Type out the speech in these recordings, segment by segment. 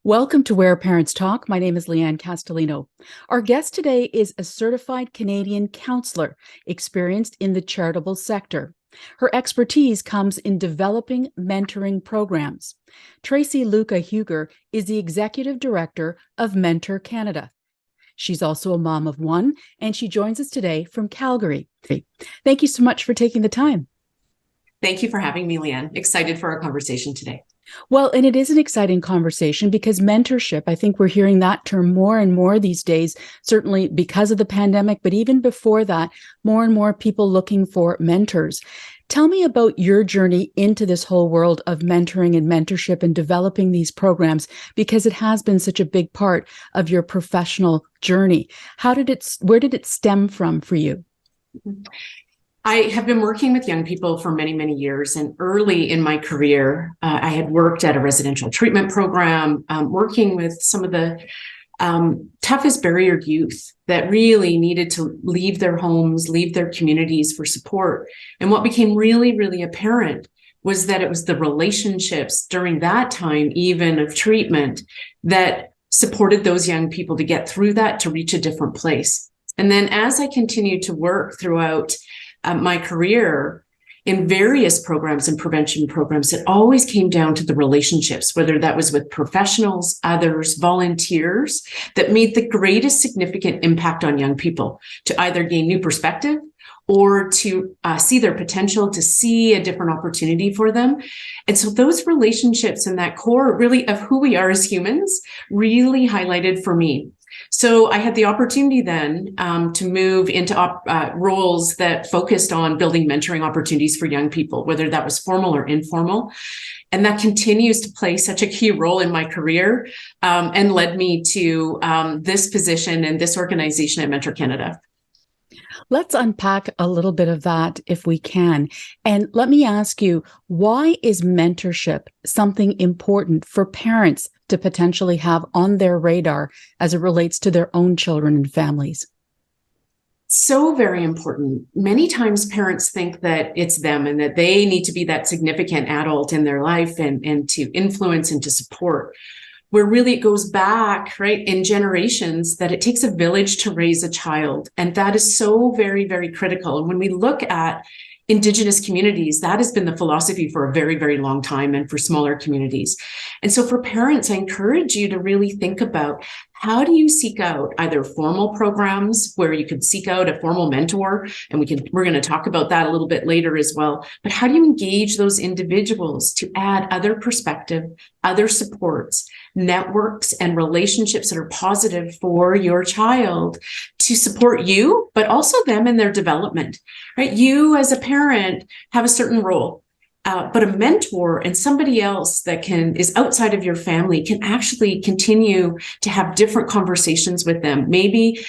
Welcome to Where Parents Talk. My name is Lianne Castelino. Our guest today is a certified Canadian counselor experienced in the charitable sector. Her expertise comes in developing mentoring programs. Tracy Luca-Huger is the executive director of Mentor Canada. She's also a mom of one, and she joins us today from Calgary. Thank you so much for taking the time. Thank you for having me, Lianne. Excited for our conversation today. Well, and it is an exciting conversation because mentorship, I think we're hearing that term more and more these days, certainly because of the pandemic, but even before that, more and more people looking for mentors. Tell me about your journey into this whole world of mentoring and mentorship and developing these programs, because it has been such a big part of your professional journey. Where did it stem from for you? I have been working with young people for many, many years. And early in my career, I had worked at a residential treatment program, working with some of the toughest barriered youth that really needed to leave their homes, leave their communities for support. And what became really, really apparent was that it was the relationships during that time, even of treatment, that supported those young people to get through that, to reach a different place. And then as I continued to work throughout my career in various programs and prevention programs, it always came down to the relationships, whether that was with professionals, others, volunteers, that made the greatest significant impact on young people to either gain new perspective or to see their potential, to see a different opportunity for them. And so those relationships and that core really of who we are as humans really highlighted for me. So I had the opportunity then to move into roles that focused on building mentoring opportunities for young people, whether that was formal or informal. And that continues to play such a key role in my career and led me to this position and this organization at Mentor Canada. Let's unpack a little bit of that if we can. And let me ask you, why is mentorship something important for parents to potentially have on their radar as it relates to their own children and families? So very important. Many times parents think that it's them and that they need to be that significant adult in their life and to influence and to support, where really it goes back, right, in generations, that it takes a village to raise a child. And that is so very, very critical. And when we look at Indigenous communities, that has been the philosophy for a very, very long time, and for smaller communities. And so for parents, I encourage you to really think about, how do you seek out either formal programs where you could seek out a formal mentor, and we're going to talk about that a little bit later as well, but how do you engage those individuals to add other perspective, other supports, networks, and relationships that are positive for your child to support you, but also them in their development, right? You as a parent have a certain role. But a mentor and somebody else that is outside of your family can actually continue to have different conversations with them, maybe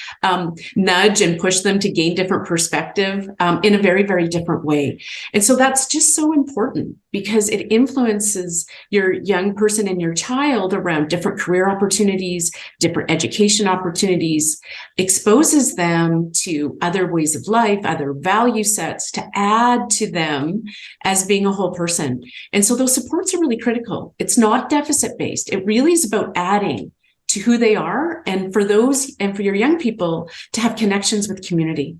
nudge and push them to gain different perspective in a very, very different way. And so that's just so important, because it influences your young person and your child around different career opportunities, different education opportunities, exposes them to other ways of life, other value sets to add to them as being a whole person. And so those supports are really critical. It's not deficit based. It really is about adding to who they are, and for your young people to have connections with community.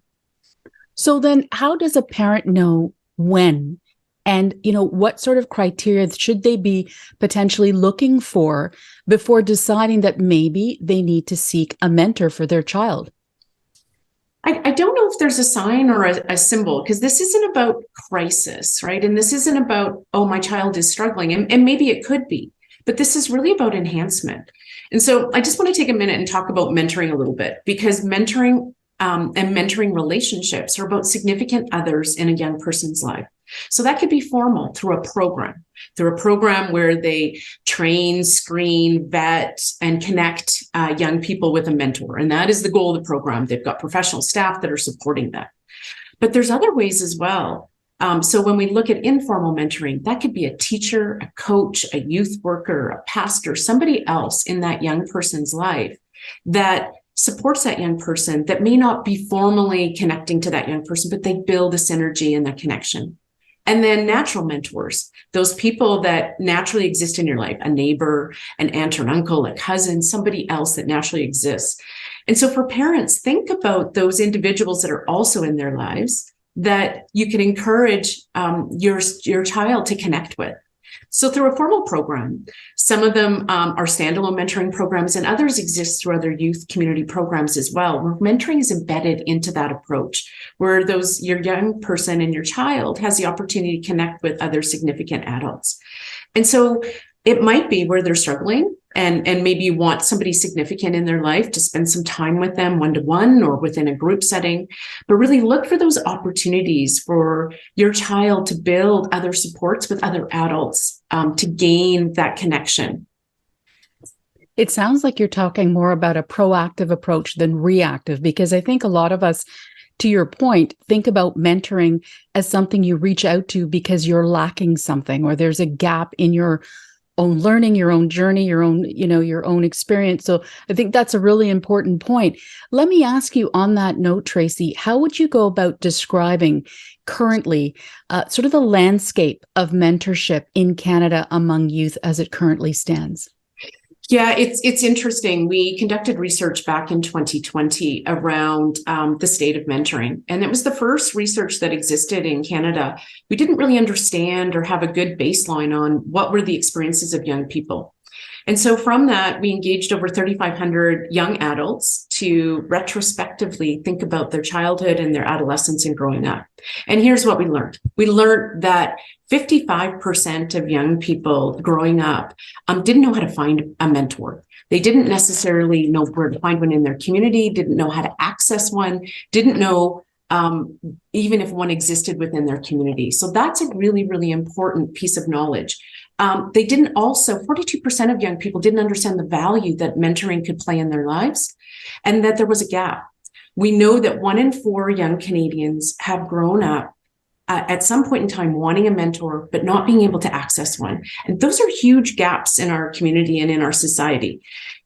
So then how does a parent know when, and what sort of criteria should they be potentially looking for before deciding that maybe they need to seek a mentor for their child? I don't know if there's a sign or a symbol, because this isn't about crisis, right? And this isn't about, oh, my child is struggling. And maybe it could be, but this is really about enhancement. And so I just want to take a minute and talk about mentoring a little bit, because mentoring and mentoring relationships are about significant others in a young person's life. So that could be formal through a program where they train, screen, vet, and connect young people with a mentor. And that is the goal of the program. They've got professional staff that are supporting that. But there's other ways as well. So when we look at informal mentoring, that could be a teacher, a coach, a youth worker, a pastor, somebody else in that young person's life that supports that young person, that may not be formally connecting to that young person, but they build a synergy and a connection. And then natural mentors, those people that naturally exist in your life, a neighbor, an aunt or an uncle, a cousin, somebody else that naturally exists. And so for parents, think about those individuals that are also in their lives that you can encourage your child to connect with. So through a formal program, some of them are standalone mentoring programs, and others exist through other youth community programs as well, where mentoring is embedded into that approach, where your young person and your child has the opportunity to connect with other significant adults. And so it might be where they're struggling, and maybe you want somebody significant in their life to spend some time with them one-to-one or within a group setting, but really look for those opportunities for your child to build other supports with other adults to gain that connection. It sounds like you're talking more about a proactive approach than reactive, because I think a lot of us, to your point, think about mentoring as something you reach out to because you're lacking something, or there's a gap in your own learning, your own journey, your own experience. So I think that's a really important point. Let me ask you on that note, Tracy, how would you go about describing currently sort of the landscape of mentorship in Canada among youth as it currently stands? Yeah, it's interesting. We conducted research back in 2020 around the state of mentoring, and it was the first research that existed in Canada. We didn't really understand or have a good baseline on what were the experiences of young people. And so from that, we engaged over 3,500 young adults to retrospectively think about their childhood and their adolescence and growing up. And here's what we learned. We learned that 55% of young people growing up didn't know how to find a mentor. They didn't necessarily know where to find one in their community, didn't know how to access one, didn't know even if one existed within their community. So that's a really, really important piece of knowledge. They didn't also, 42% of young people didn't understand the value that mentoring could play in their lives, and that there was a gap. We know that 1 in 4 young Canadians have grown up at some point in time wanting a mentor, but not being able to access one. And those are huge gaps in our community and in our society.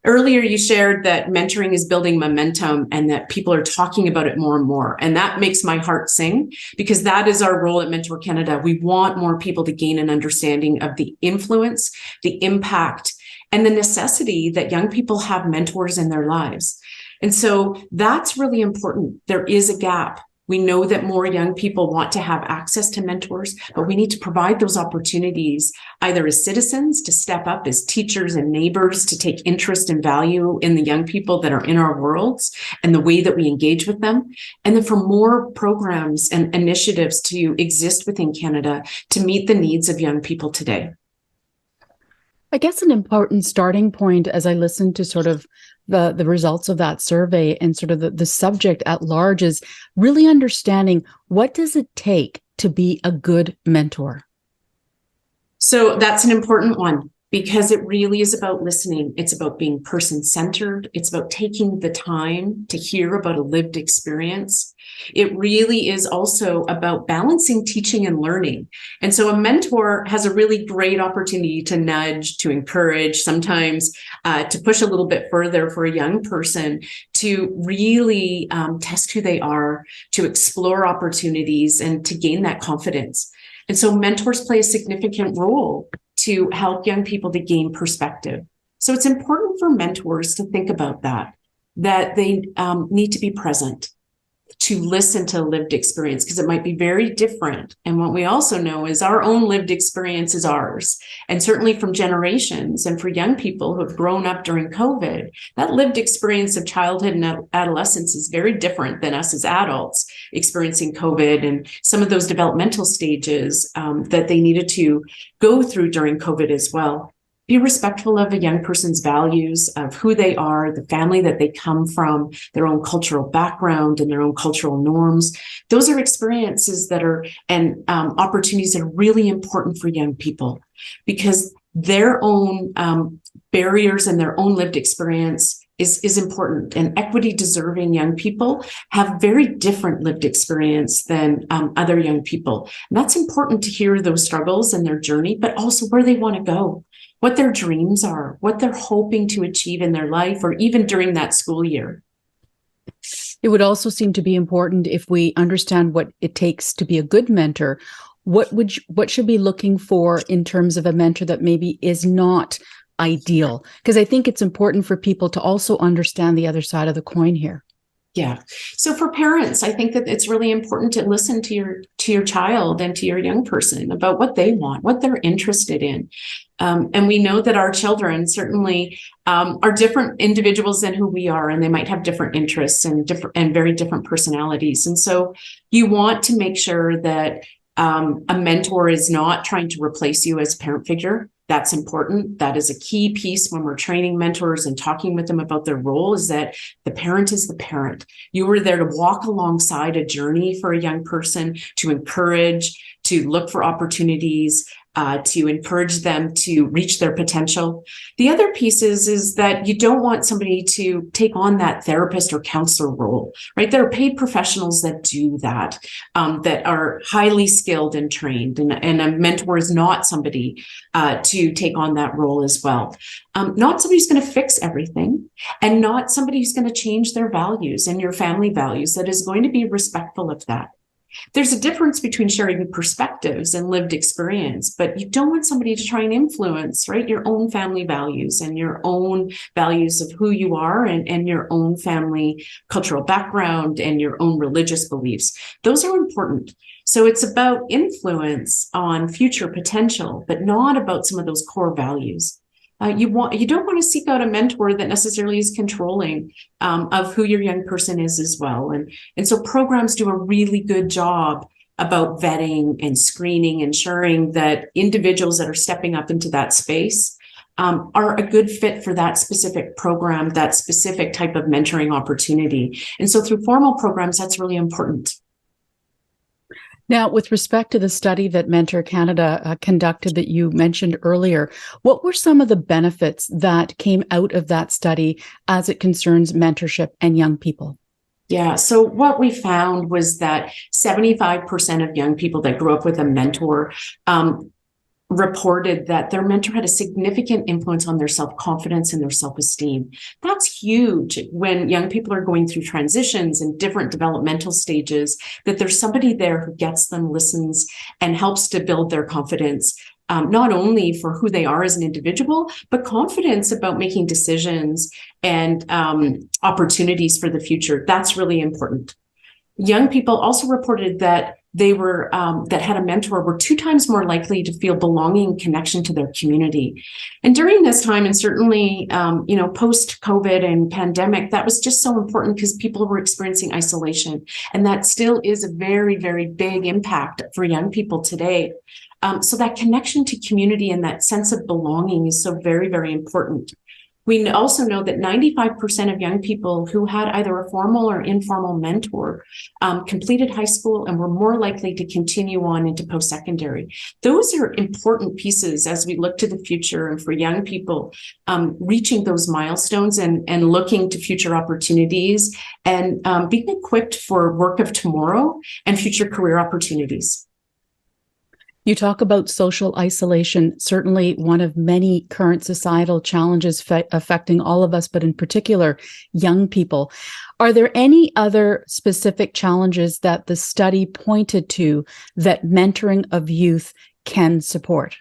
Earlier, you shared that mentoring is building momentum and that people are talking about it more and more. And that makes my heart sing, because that is our role at Mentor Canada. We want more people to gain an understanding of the influence, the impact, and the necessity that young people have mentors in their lives. And so that's really important. There is a gap. We know that more young people want to have access to mentors, but we need to provide those opportunities either as citizens to step up as teachers and neighbors to take interest and value in the young people that are in our worlds and the way that we engage with them. And then for more programs and initiatives to exist within Canada to meet the needs of young people today. I guess an important starting point as I listen to sort of the results of that survey and sort of the subject at large is really understanding, what does it take to be a good mentor? So that's an important one, because it really is about listening. It's about being person-centered. It's about taking the time to hear about a lived experience. It really is also about balancing teaching and learning. And so a mentor has a really great opportunity to nudge, to encourage, sometimes to push a little bit further for a young person to really test who they are, to explore opportunities, and to gain that confidence. And so mentors play a significant role to help young people to gain perspective. So it's important for mentors to think about that they need to be present, to listen to lived experience, because it might be very different. And what we also know is our own lived experience is ours. And certainly from generations, and for young people who have grown up during COVID, that lived experience of childhood and adolescence is very different than us as adults experiencing COVID and some of those developmental stages that they needed to go through during COVID as well. Be respectful of a young person's values, of who they are, the family that they come from, their own cultural background and their own cultural norms. Those are experiences that are and opportunities that are really important for young people, because their own barriers and their own lived experience is important. And equity deserving young people have very different lived experience than other young people. And that's important to hear those struggles and their journey, but also where they want to go, what their dreams are, what they're hoping to achieve in their life, or even during that school year. It would also seem to be important, if we understand what it takes to be a good mentor, what should be looking for in terms of a mentor that maybe is not ideal? Because I think it's important for people to also understand the other side of the coin here. Yeah. So for parents, I think that it's really important to listen to your child and to your young person about what they want, what they're interested in. And we know that our children certainly are different individuals than who we are, and they might have different interests and very different personalities. And so you want to make sure that a mentor is not trying to replace you as a parent figure. That's important. That is a key piece when we're training mentors and talking with them about their role, is that the parent is the parent. You were there to walk alongside a journey for a young person, to encourage, to look for opportunities, to encourage them to reach their potential. The other piece is that you don't want somebody to take on that therapist or counselor role, right? There are paid professionals that do that, that are highly skilled and trained, and a mentor is not somebody to take on that role as well. Not somebody who's going to fix everything, and not somebody who's going to change their values and your family values, that is going to be respectful of that. There's a difference between sharing perspectives and lived experience, but you don't want somebody to try and influence, right, your own family values and your own values of who you are, and your own family cultural background and your own religious beliefs. Those are important. So it's about influence on future potential, but not about some of those core values. You don't want to seek out a mentor that necessarily is controlling of who your young person is as well. And so programs do a really good job about vetting and screening, ensuring that individuals that are stepping up into that space are a good fit for that specific program, that specific type of mentoring opportunity. And so through formal programs, that's really important. Now, with respect to the study that Mentor Canada conducted that you mentioned earlier, what were some of the benefits that came out of that study as it concerns mentorship and young people? Yeah, so what we found was that 75% of young people that grew up with a mentor reported that their mentor had a significant influence on their self-confidence and their self-esteem. That's huge when young people are going through transitions and different developmental stages, that there's somebody there who gets them, listens, and helps to build their confidence, not only for who they are as an individual, but confidence about making decisions and opportunities for the future. That's really important. Young people also reported that they were that had a mentor were 2 times more likely to feel belonging, connection to their community. And during this time, and certainly post COVID and pandemic, that was just so important because people were experiencing isolation, and that still is a very, very big impact for young people today. So that connection to community and that sense of belonging is so very, very important. We also know that 95% of young people who had either a formal or informal mentor completed high school and were more likely to continue on into post-secondary. Those are important pieces as we look to the future, and for young people reaching those milestones and looking to future opportunities and being equipped for work of tomorrow and future career opportunities. You talk about social isolation, certainly one of many current societal challenges affecting all of us, but in particular, young people. Are there any other specific challenges that the study pointed to that mentoring of youth can support?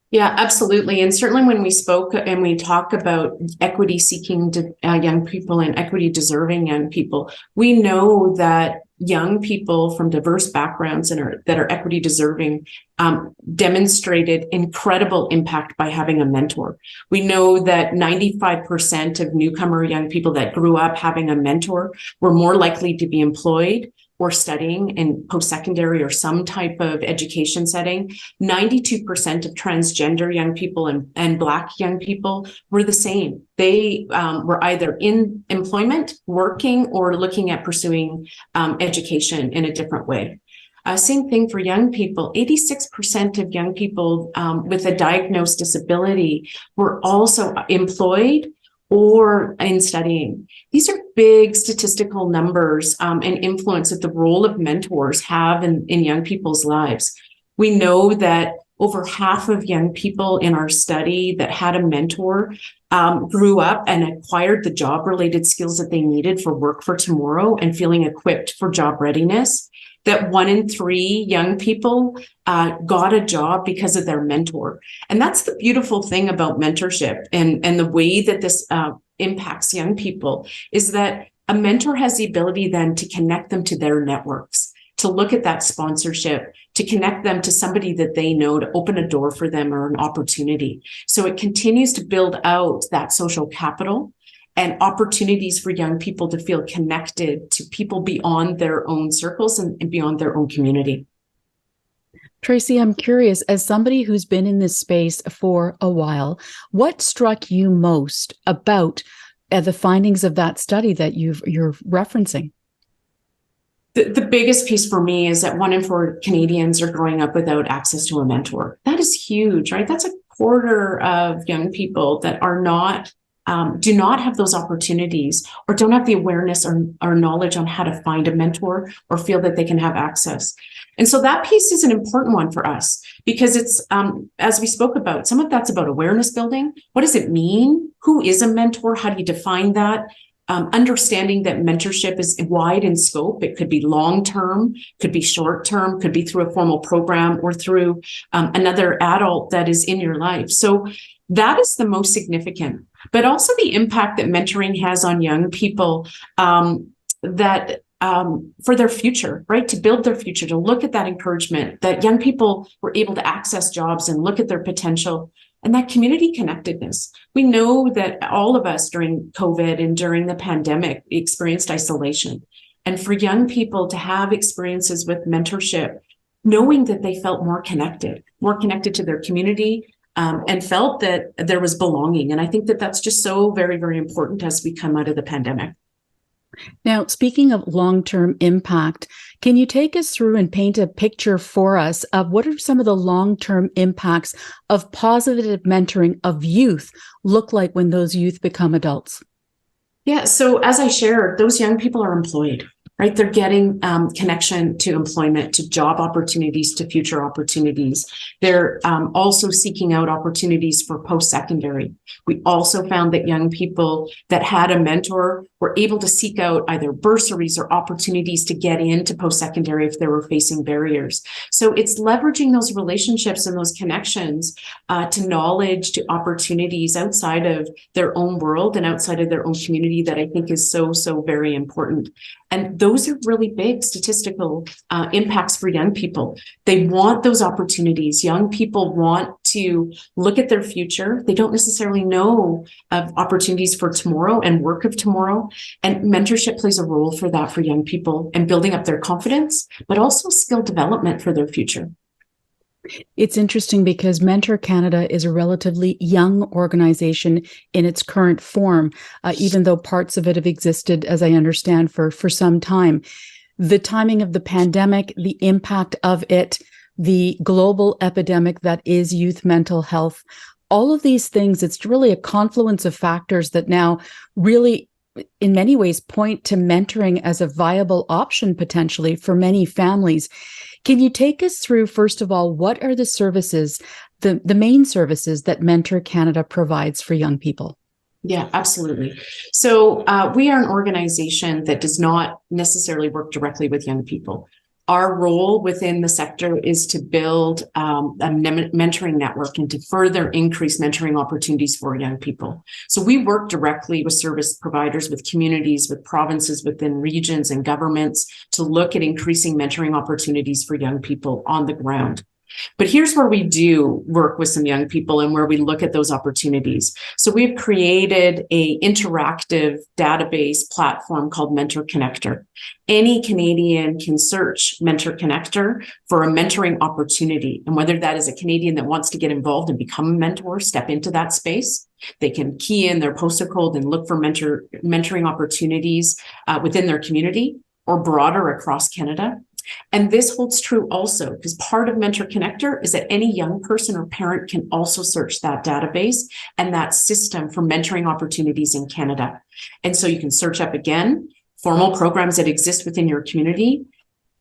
Yeah, absolutely. And certainly when we spoke and we talk about equity seeking young people and equity deserving young people, we know that young people from diverse backgrounds that are equity deserving demonstrated incredible impact by having a mentor. We know that 95% of newcomer young people that grew up having a mentor were more likely to be employed or studying in post-secondary or some type of education setting. 92% of transgender young people and Black young people were the same. They were either in employment, working, or looking at pursuing education in a different way. Same thing for young people. 86% of young people with a diagnosed disability were also employed or in studying. These are big statistical numbers and influence that the role of mentors have in young people's lives. We know that over half of young people in our study that had a mentor grew up and acquired the job-related skills that they needed for work for tomorrow and feeling equipped for job readiness. that 1 in 3 young people got a job because of their mentor. And that's the beautiful thing about mentorship and the way that this impacts young people is that a mentor has the ability then to connect them to their networks, to look at that sponsorship, to connect them to somebody that they know, to open a door for them or an opportunity. So it continues to build out that social capital and opportunities for young people to feel connected to people beyond their own circles and beyond their own community. Tracy, I'm curious, as somebody who's been in this space for a while, what struck you most about the findings of that study that you're referencing? The biggest piece for me is that 1 in 4 Canadians are growing up without access to a mentor. That is huge, right? That's a quarter of young people that are not do not have those opportunities or don't have the awareness or knowledge on how to find a mentor or feel that they can have access. And so that piece is an important one for us because it's, as we spoke about, some of that's about awareness building. What does it mean? Who is a mentor? How do you define that? Understanding that mentorship is wide in scope. It could be long-term, could be short-term, could be through a formal program or through another adult that is in your life. So that is the most significant, but also the impact that mentoring has on young people that for their future, right? To build their future, to look at that encouragement that young people were able to access jobs and look at their potential and that community connectedness. We know that all of us during COVID and during the pandemic experienced isolation. And for young people to have experiences with mentorship, knowing that they felt more connected to their community, and felt that there was belonging. And I think that that's just so very, very important as we come out of the pandemic. Now, speaking of long-term impact, can you take us through and paint a picture for us of what are some of the long-term impacts of positive mentoring of youth look like when those youth become adults? Yeah, so as I shared, those young people are employed, right? They're getting connection to employment, to job opportunities, to future opportunities. They're also seeking out opportunities for post-secondary. We also found that young people that had a mentor were able to seek out either bursaries or opportunities to get into post-secondary if they were facing barriers. So it's leveraging those relationships and those connections to knowledge, to opportunities outside of their own world and outside of their own community that I think is so, so very important. And those are really big statistical impacts for young people. They want those opportunities. Young people want to look at their future. They don't necessarily know of opportunities for tomorrow and work of tomorrow. And mentorship plays a role for that for young people and building up their confidence, but also skill development for their future. It's interesting because Mentor Canada is a relatively young organization in its current form, even though parts of it have existed, as I understand, for some time. The timing of the pandemic, the impact of it, the global epidemic that is youth mental health, all of these things, it's really a confluence of factors that now really in many ways point to mentoring as a viable option potentially for many families. Can you take us through, first of all, what are the services, the main services that Mentor Canada provides for young people? Yeah, absolutely. So we are an organization that does not necessarily work directly with young people. Our role within the sector is to build a mentoring network and to further increase mentoring opportunities for young people. So we work directly with service providers, with communities, with provinces, within regions and governments to look at increasing mentoring opportunities for young people on the ground. But here's where we do work with some young people and where we look at those opportunities. So we've created an interactive database platform called Mentor Connector. Any Canadian can search Mentor Connector for a mentoring opportunity. And whether that is a Canadian that wants to get involved and become a mentor, step into that space, they can key in their postal code and look for mentoring opportunities within their community or broader across Canada. And this holds true also because part of Mentor Connector is that any young person or parent can also search that database and that system for mentoring opportunities in Canada. And so you can search up again, formal programs that exist within your community.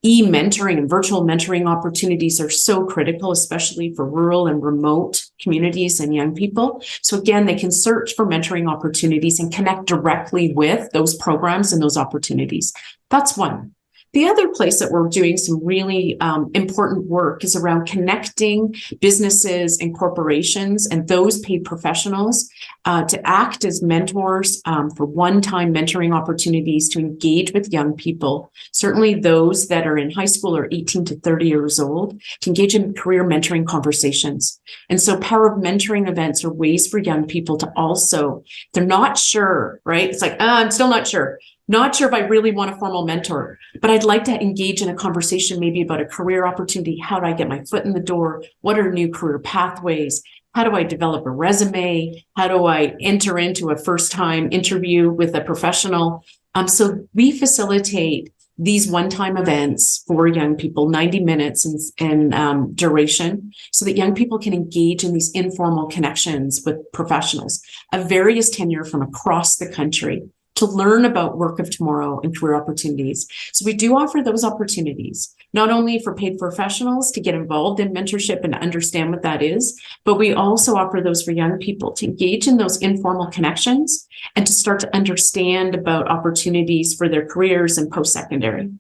E-mentoring and virtual mentoring opportunities are so critical, especially for rural and remote communities and young people. So again, they can search for mentoring opportunities and connect directly with those programs and those opportunities. That's one. The other place that we're doing some really important work is around connecting businesses and corporations and those paid professionals to act as mentors for one-time mentoring opportunities to engage with young people, certainly those that are in high school or 18 to 30 years old, to engage in career mentoring conversations. And so power of mentoring events are ways for young people to also, they're not sure, right? It's like, I'm still not sure. Not sure if I really want a formal mentor, but I'd like to engage in a conversation maybe about a career opportunity. How do I get my foot in the door? What are new career pathways? How do I develop a resume? How do I enter into a first-time interview with a professional? So we facilitate these one-time events for young people, 90 minutes in duration, so that young people can engage in these informal connections with professionals of various tenure from across the country, to learn about work of tomorrow and career opportunities. So we do offer those opportunities, not only for paid professionals to get involved in mentorship and understand what that is, but we also offer those for young people to engage in those informal connections and to start to understand about opportunities for their careers and post-secondary.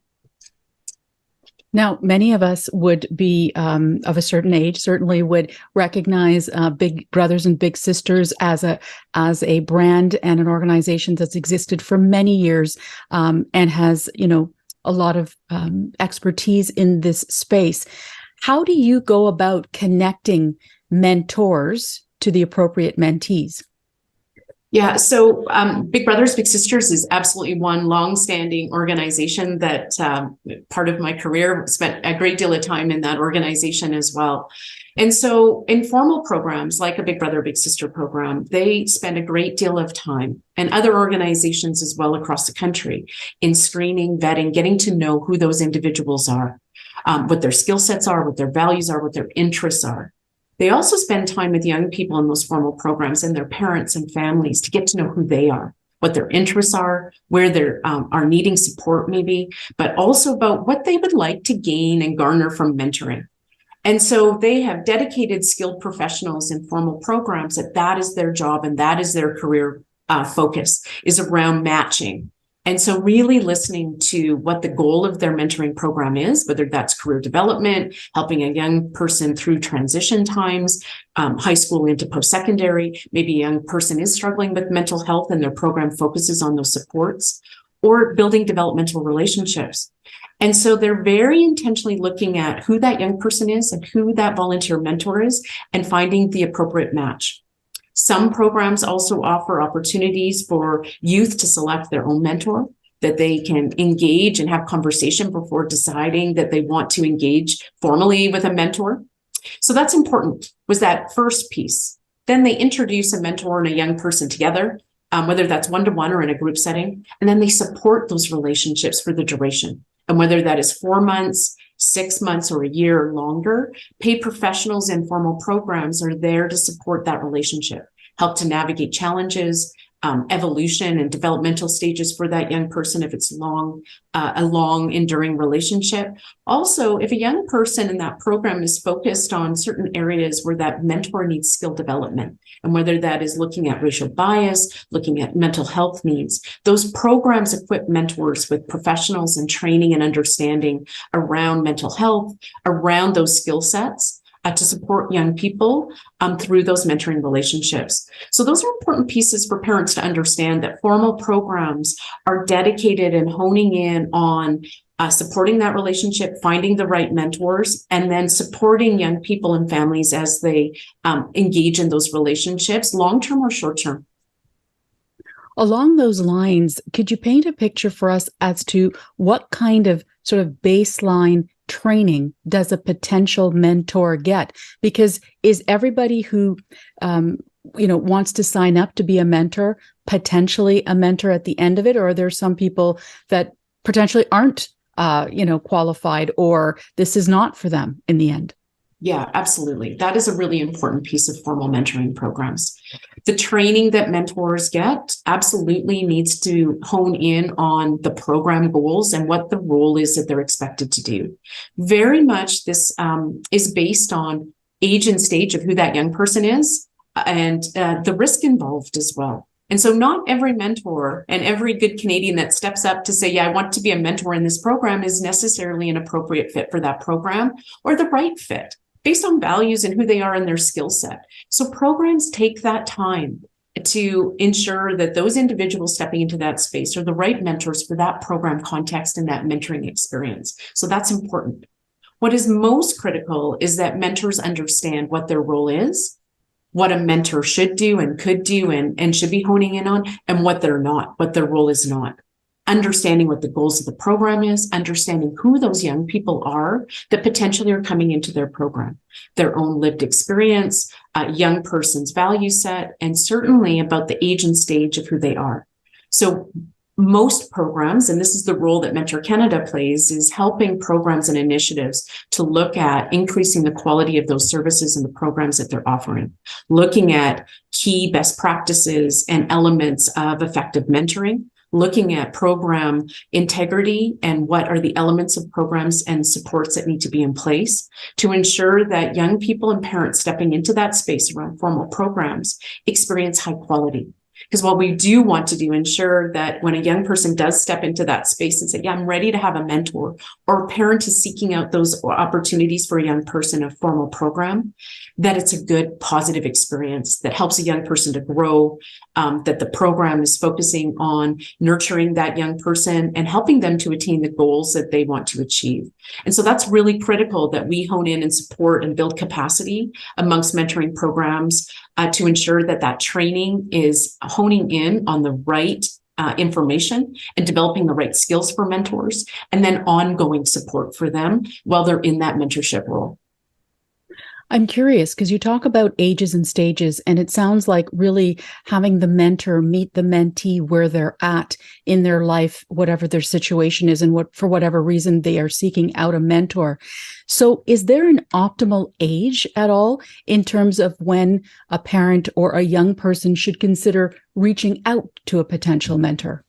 Now, many of us would be of a certain age, certainly would recognize Big Brothers and Big Sisters as a brand and an organization that's existed for many years and has, a lot of expertise in this space. How do you go about connecting mentors to the appropriate mentees? Yeah, so Big Brothers, Big Sisters is absolutely one long-standing organization that part of my career spent a great deal of time in that organization as well. And so informal programs like a Big Brother, Big Sister program, they spend a great deal of time, and other organizations as well across the country, in screening, vetting, getting to know who those individuals are, what their skill sets are, what their values are, what their interests are. They also spend time with young people in those formal programs and their parents and families to get to know who they are, what their interests are, where they are needing support maybe, but also about what they would like to gain and garner from mentoring. And so they have dedicated skilled professionals in formal programs that is their job and that is their career focus, is around matching. And so really listening to what the goal of their mentoring program is, whether that's career development, helping a young person through transition times, high school into post-secondary, maybe a young person is struggling with mental health and their program focuses on those supports, or building developmental relationships. And so they're very intentionally looking at who that young person is and who that volunteer mentor is and finding the appropriate match. Some programs also offer opportunities for youth to select their own mentor, that they can engage and have conversation before deciding that they want to engage formally with a mentor. So that's important, was that first piece. Then they introduce a mentor and a young person together, whether that's one-to-one or in a group setting, and then they support those relationships for the duration. And whether that is 4 months, 6 months, or a year or longer, paid professionals in formal programs are there to support that relationship, help to navigate challenges, evolution and developmental stages for that young person if it's a long enduring relationship. Also, if a young person in that program is focused on certain areas where that mentor needs skill development, and whether that is looking at racial bias, looking at mental health needs, those programs equip mentors with professionals and training and understanding around mental health, around those skill sets, to support young people through those mentoring relationships. So those are important pieces for parents to understand, that formal programs are dedicated and honing in on supporting that relationship, finding the right mentors, and then supporting young people and families as they engage in those relationships, long-term or short-term. Along those lines, could you paint a picture for us as to what kind of sort of baseline training does a potential mentor get? Because is everybody who wants to sign up to be a mentor potentially a mentor at the end of it, or are there some people that potentially aren't qualified, or this is not for them in the end? Yeah, absolutely. That is a really important piece of formal mentoring programs. The training that mentors get absolutely needs to hone in on the program goals and what the role is that they're expected to do. Very much this is based on age and stage of who that young person is and the risk involved as well. And so not every mentor and every good Canadian that steps up to say, yeah, I want to be a mentor in this program is necessarily an appropriate fit for that program or the right fit based on values and who they are and their skill set. So programs take that time to ensure that those individuals stepping into that space are the right mentors for that program context and that mentoring experience. So that's important. What is most critical is that mentors understand what their role is, what a mentor should do and could do and should be honing in on, and what they're not, what their role is not. Understanding what the goals of the program is, understanding who those young people are that potentially are coming into their program, their own lived experience, a young person's value set, and certainly about the age and stage of who they are. So most programs, and this is the role that Mentor Canada plays, is helping programs and initiatives to look at increasing the quality of those services and the programs that they're offering, looking at key best practices and elements of effective mentoring, looking at program integrity and what are the elements of programs and supports that need to be in place to ensure that young people and parents stepping into that space around formal programs experience high quality. Because what we do want to do, ensure that when a young person does step into that space and say, yeah, I'm ready to have a mentor, or a parent is seeking out those opportunities for a young person, a formal program, that it's a good, positive experience that helps a young person to grow, that the program is focusing on nurturing that young person and helping them to attain the goals that they want to achieve. And so that's really critical that we hone in and support and build capacity amongst mentoring programs to ensure that that training is honing in on the right information and developing the right skills for mentors, and then ongoing support for them while they're in that mentorship role. I'm curious because you talk about ages and stages, and it sounds like really having the mentor meet the mentee where they're at in their life, whatever their situation is, and what for whatever reason they are seeking out a mentor. So is there an optimal age at all in terms of when a parent or a young person should consider reaching out to a potential mentor?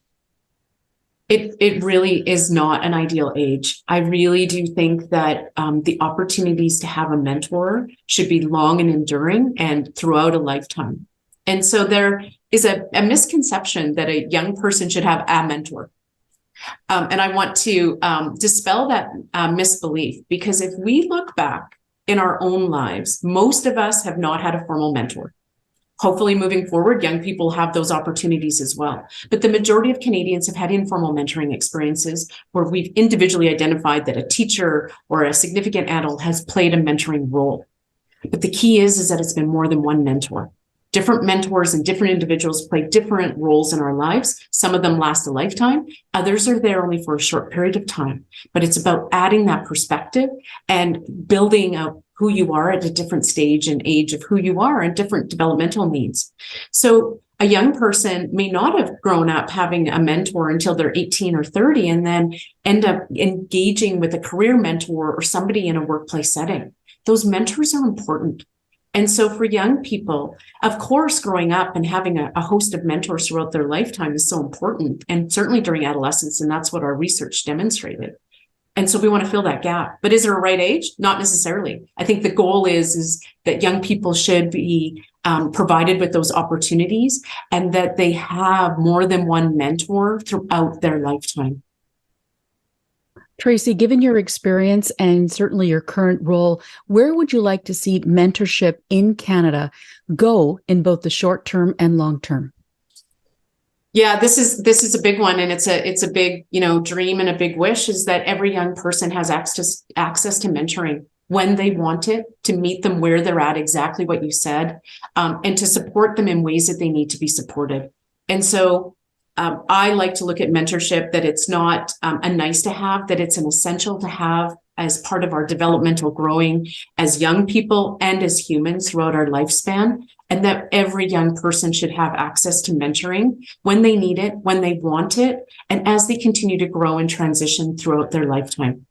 It really is not an ideal age. I really do think that the opportunities to have a mentor should be long and enduring and throughout a lifetime. And so there is a misconception that a young person should have a mentor. And I want to dispel that misbelief, because if we look back in our own lives, most of us have not had a formal mentor. Hopefully moving forward, young people have those opportunities as well. But the majority of Canadians have had informal mentoring experiences where we've individually identified that a teacher or a significant adult has played a mentoring role. But the key is that it's been more than one mentor. Different mentors and different individuals play different roles in our lives. Some of them last a lifetime. Others are there only for a short period of time. But it's about adding that perspective and building up who you are at a different stage and age of who you are and different developmental needs. So a young person may not have grown up having a mentor until they're 18 or 30 and then end up engaging with a career mentor or somebody in a workplace setting. Those mentors are important. And so for young people, of course, growing up and having a host of mentors throughout their lifetime is so important, and certainly during adolescence, and that's what our research demonstrated. And so we want to fill that gap. But is there a right age? Not necessarily. I think the goal is that young people should be provided with those opportunities and that they have more than one mentor throughout their lifetime. Tracy, given your experience and certainly your current role, where would you like to see mentorship in Canada go in both the short term and long term? Yeah, this is a big one, and it's a big, dream and a big wish, is that every young person has access to mentoring when they want it, to meet them where they're at, exactly what you said, and to support them in ways that they need to be supported. And so I like to look at mentorship that it's not a nice to have, that it's an essential to have as part of our developmental growing as young people and as humans throughout our lifespan, and that every young person should have access to mentoring when they need it, when they want it, and as they continue to grow and transition throughout their lifetime.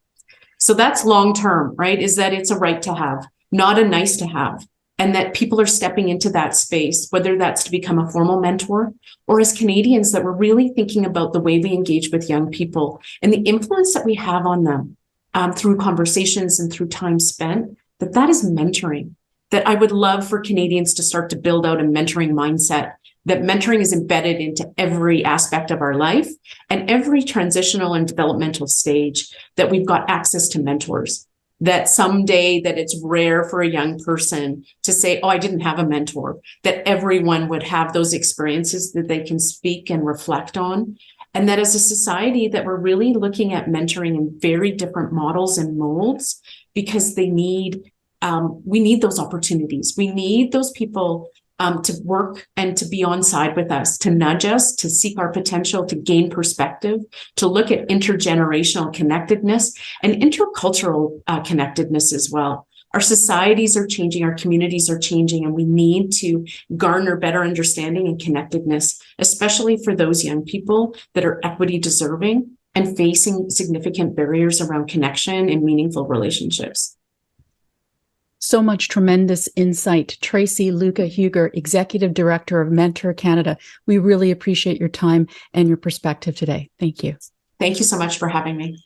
So that's long term, right? Is that it's a right to have, not a nice to have. And that people are stepping into that space, whether that's to become a formal mentor or as Canadians, that we're really thinking about the way we engage with young people and the influence that we have on them through conversations and through time spent, that is mentoring. That I would love for Canadians to start to build out a mentoring mindset that mentoring is embedded into every aspect of our life and every transitional and developmental stage, that we've got access to mentors. That someday that it's rare for a young person to say, oh, I didn't have a mentor, that everyone would have those experiences that they can speak and reflect on. And that as a society that we're really looking at mentoring in very different models and molds, because we need those opportunities. We need those people to work and to be on side with us, to nudge us, to seek our potential, to gain perspective, to look at intergenerational connectedness and intercultural connectedness as well. Our societies are changing, our communities are changing, and we need to garner better understanding and connectedness, especially for those young people that are equity deserving and facing significant barriers around connection and meaningful relationships. So much tremendous insight. Tracy Luca-Huger, Executive Director of Mentor Canada. We really appreciate your time and your perspective today. Thank you. Thank you so much for having me.